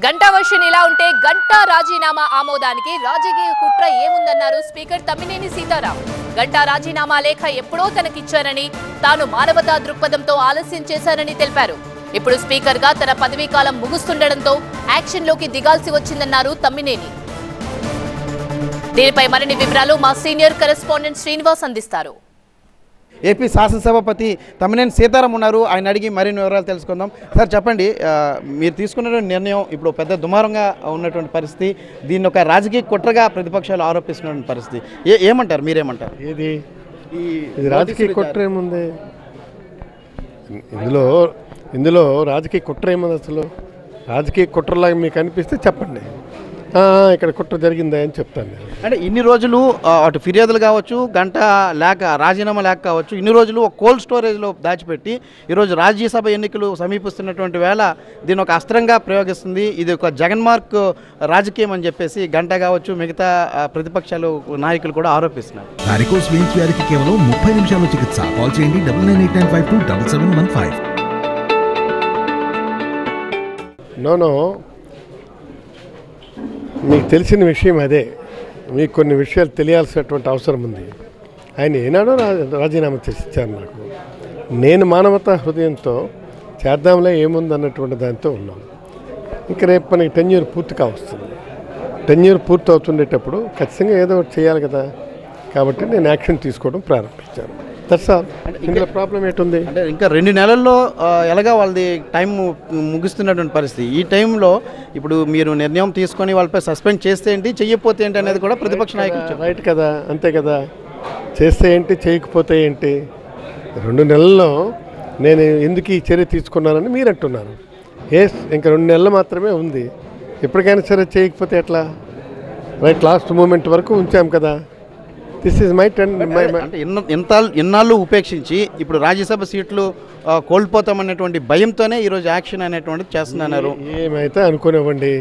Ganta version ఇలా ఉంటే గంటా రాజీనామా ఆమోదానికి రాజకీయ కుట్ర ఏముందన్నారు స్పీకర్ తమ్మినేని సీతారాం. గంటా రాజీనామా లేఖ ఎప్పుడో తనకిచ్చారని, తాను మానవతా దృక్పథంతో ఆలస్యం చేశారని తెలిపారు. ఇప్పుడు స్పీకర్ గా తన పదవీ కాలం ముగుస్తుండటంతో యాక్షన్లోకి దిగాల్సి వచ్చిందన్నారు తమ్మినేని. దీనిపై మరిన్ని వివరాలు మా సీనియర్ కరెస్పాండెంట్ శ్రీనివాస్ అందిస్తారు. ఏపీ శాసనసభాపతి తమ్మినేని సీతారాం ఉన్నారు. ఆయన అడిగి మరిన్ని వివరాలు తెలుసుకుందాం. సార్ చెప్పండి, మీరు తీసుకున్న నిర్ణయం ఇప్పుడు పెద్ద దుమారంగా ఉన్నటువంటి పరిస్థితి, దీన్ని ఒక రాజకీయ కుట్రగా ప్రతిపక్షాలు ఆరోపిస్తున్నటువంటి పరిస్థితి, ఏమంటారు, మీరేమంటారు? ఇది రాజకీయ కుట్ర ఏముంది ఇందులో రాజకీయ కుట్ర ఏముంది? అసలు రాజకీయ కుట్రలాగా మీకు అనిపిస్తే చెప్పండి, ఇక్కడ కుట్ర జరిగిందా అని చెప్తాను. అంటే ఇన్ని రోజులు అటు ఫిర్యాదులు కావచ్చు, గంట లేక రాజీనామా లేక కావచ్చు, ఇన్ని రోజులు ఒక కోల్డ్ స్టోరేజ్లో దాచిపెట్టి ఈరోజు రాజ్యసభ ఎన్నికలు సమీపిస్తున్నటువంటి వేళ దీన్ని ఒక అస్త్రంగా ప్రయోగిస్తుంది. ఇది ఒక జగన్మార్క్ రాజకీయం అని చెప్పేసి గంట కావచ్చు, మిగతా ప్రతిపక్షాలు నాయకులు కూడా ఆరోపిస్తున్నారు. వారికోస్ వెయిన్స్ వ్యాధికి కేవలం 30 నిమిషాల్లో చికిత్స. కాల్ చేయండి 9989527715. నో మీకు తెలిసిన విషయం అదే. మీకు కొన్ని విషయాలు తెలియాల్సినటువంటి అవసరం ఉంది. ఆయన ఏనాడో రాజీనామా చేసి ఇచ్చారు నాకు. నేను మానవతా హృదయంతో చేద్దాంలే ఏముంది అన్నటువంటి దాంతో ఉన్నాను. ఇంకా రేపు మనకి టెన్యూర్ పూర్తి కావస్తుంది. టెన్యూర్ పూర్తి అవుతుండేటప్పుడు ఖచ్చితంగా ఏదో ఒకటి చేయాలి కదా. కాబట్టి నేను యాక్షన్ తీసుకోవడం ప్రారంభించాను. ఇందులో ప్రాబ్లం ఏంటుంది అంటే ఇంకా 2 నెలల్లో ఎలాగా వాళ్ళది టైం ముగుస్తున్నటువంటి పరిస్థితి. ఈ టైంలో ఇప్పుడు మీరు నిర్ణయం తీసుకొని వాళ్ళపై సస్పెండ్ చేస్తే ఏంటి, చెయ్యకపోతే ఏంటి అనేది కూడా ప్రతిపక్ష నాయకులు రైట్ కదా. అంతే కదా, చేస్తే ఏంటి, చేయకపోతే ఏంటి. 2 నెలల్లో నేను ఎందుకు ఈ చర్య తీసుకున్నానని మీరు అంటున్నారు. ఇంకా 2 నెలలు మాత్రమే ఉంది. ఎప్పటికైనా సరే చేయకపోతే ఎట్లా? రైట్, లాస్ట్ మూమెంట్ వరకు ఉంచాం కదా. దిస్ ఈజ్ మై అంటే ఎన్నాళ్ళు ఉపేక్షించి ఇప్పుడు రాజ్యసభ సీట్లు కోల్పోతామనేటువంటి భయంతోనే ఈరోజు యాక్షన్ అనేటువంటిది చేస్తున్నారు. ఏమైతే అనుకునేవ్వండి.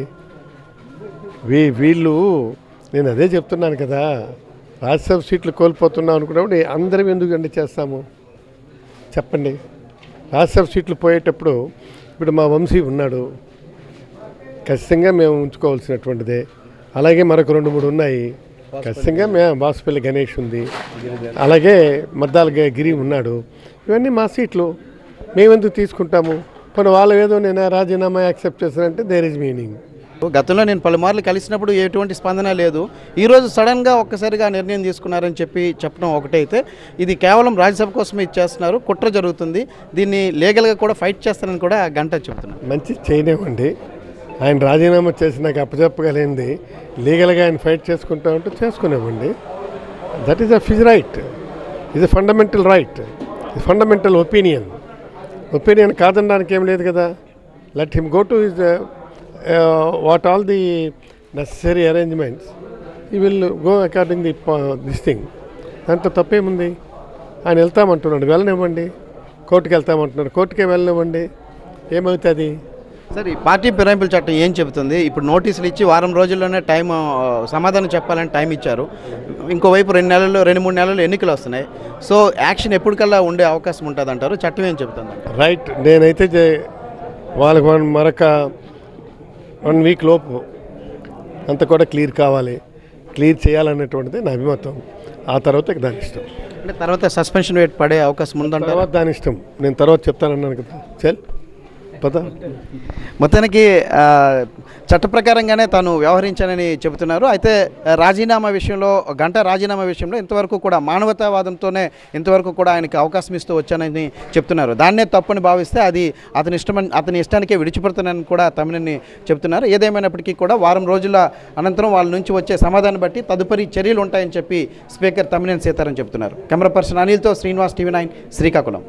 వీళ్ళు నేను అదే చెప్తున్నాను కదా, రాజ్యసభ సీట్లు కోల్పోతున్నాం అనుకున్నప్పుడు అందరం ఎందుకండి చేస్తాము చెప్పండి. రాజ్యసభ సీట్లు పోయేటప్పుడు ఇప్పుడు మా వంశీ ఉన్నాడు, ఖచ్చితంగా మేము ఉంచుకోవాల్సినటువంటిదే. అలాగే మరొక 2-3 ఉన్నాయి, ఖచ్చితంగా బాసుపల్లి గణేష్ ఉంది, అలాగే మద్దాల గిరి ఉన్నాడు. ఇవన్నీ మా సీట్లు, మేమెందుకు తీసుకుంటాము? పోనీ వాళ్ళు ఏదో నేను రాజీనామా యాక్సెప్ట్ చేశానంటే దేర్ ఈజ్ మీనింగ్. గతంలో నేను పలుమార్లు కలిసినప్పుడు ఎటువంటి స్పందన లేదు. ఈరోజు సడన్గా ఒక్కసారిగా నిర్ణయం తీసుకున్నారని చెప్పడం ఒకటైతే, ఇది కేవలం రాజ్యసభ కోసమే ఇచ్చేస్తున్నారు, కుట్ర జరుగుతుంది, దీన్ని లీగల్గా కూడా ఫైట్ చేస్తారని కూడా గంట చెప్తున్నారు. మంచి చేయనివ్వండి. ఆయన రాజీనామా చేసి నాకు అప్పచెప్పగలిగింది లీగల్గా ఆయన ఫైట్ చేసుకుంటా ఉంటే చేసుకునేవ్వండి. That is his right, is a fundamental right, fundamental opinion కాదనడానికి ఏం లేదు కదా. Let him go to his what all the necessary arrangements, he will go according this thing. దాంతో తప్పేముంది? ఆయన వెళ్తామంటున్నాడు, వెళ్ళనివ్వండి. కోర్టుకు వెళ్తామంటున్నాడు, కోర్టుకే వెళ్ళనివ్వండి. ఏమవుతుంది? సార్, ఈ పార్టీ ఫిరాయింపుల చట్టం ఏం చెబుతుంది? ఇప్పుడు నోటీసులు ఇచ్చి వారం రోజుల్లోనే సమాధానం చెప్పాలని టైం ఇచ్చారు. ఇంకోవైపు 2-3 నెలలు ఎన్నికలు వస్తున్నాయి. సో యాక్షన్ ఎప్పటికల్లా ఉండే అవకాశం ఉంటుంది అంటారు. చట్టం ఏం చెబుతుంది? రైట్, నేనైతే వాళ్ళకి మరొక 1 వీక్ లోపు అంత కూడా క్లియర్ కావాలి, క్లియర్ చేయాలనేటువంటిది నా అభిమతం. ఆ తర్వాత దాని ఇష్టం. అంటే తర్వాత సస్పెన్షన్ వేట్ పడే అవకాశం ఉందంటే తర్వాత దాని ఇష్టం. నేను తర్వాత చెప్తానన్నాను కదా. చల్ మొత్తానికి చట్ట ప్రకారంగానే తాను వ్యవహరించానని చెబుతున్నారు. అయితే రాజీనామా విషయంలో ఇంతవరకు కూడా మానవతావాదంతోనే ఇంతవరకు కూడా ఆయనకి అవకాశం ఇస్తూ వచ్చానని చెప్తున్నారు. దాన్నే తప్పని భావిస్తే అది అతని ఇష్టానికే విడిచిపెడుతున్నానని కూడా తమ్మినేని చెప్తున్నారు. ఏదేమైనప్పటికీ కూడా వారం రోజుల అనంతరం వాళ్ళ నుంచి వచ్చే సమాధానం బట్టి తదుపరి చర్యలు ఉంటాయని చెప్పి స్పీకర్ తమ్మినేని సీతారాం చెప్తున్నారు. కెమెరా పర్సన్ అనిల్తో శ్రీనివాస్, TV9 శ్రీకాకుళం.